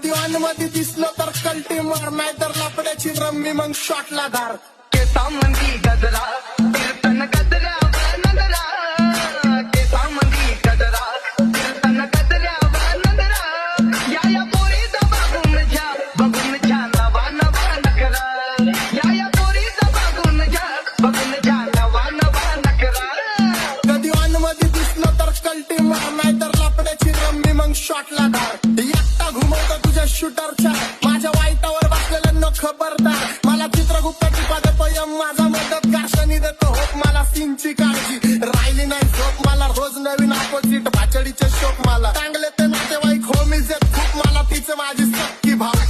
कधी ऑन मध्ये दिसलं तर कल्टी मार, नाहीतर लापड्याची रम्मी मग शॉटला धार. केसामंदी गजरा कीर्तन गजऱ्यावर नजरा, केसामंदी गजरा कीर्तन गजऱ्यावर नजरा. या पोरीचा बघून घ्या नवा नवा नखरा. या पोरीचा बघून घ्या नवा नवा नखरा. कधी ऑन मध्ये दिसलं तर कल्टी मार, नाहीतर लापड्याची रम्मी मग शॉटला धार. एकटा घुमवतो तुझ्या शूटरच्या, माझ्या वाईटावर बसलेल्यांना खबरदार. मला चित्रगुप्ताची पदपयम माझा मदतगार, शनी देतो होप मला सीनची काळजी. राहिली नाही झोप मला रोज नवीन अपोजिट, भाचडीचे शोक मला चांगले ते नातेवाईक होमीज आहेत खूप, मला तिचे माझी सक्की भाव.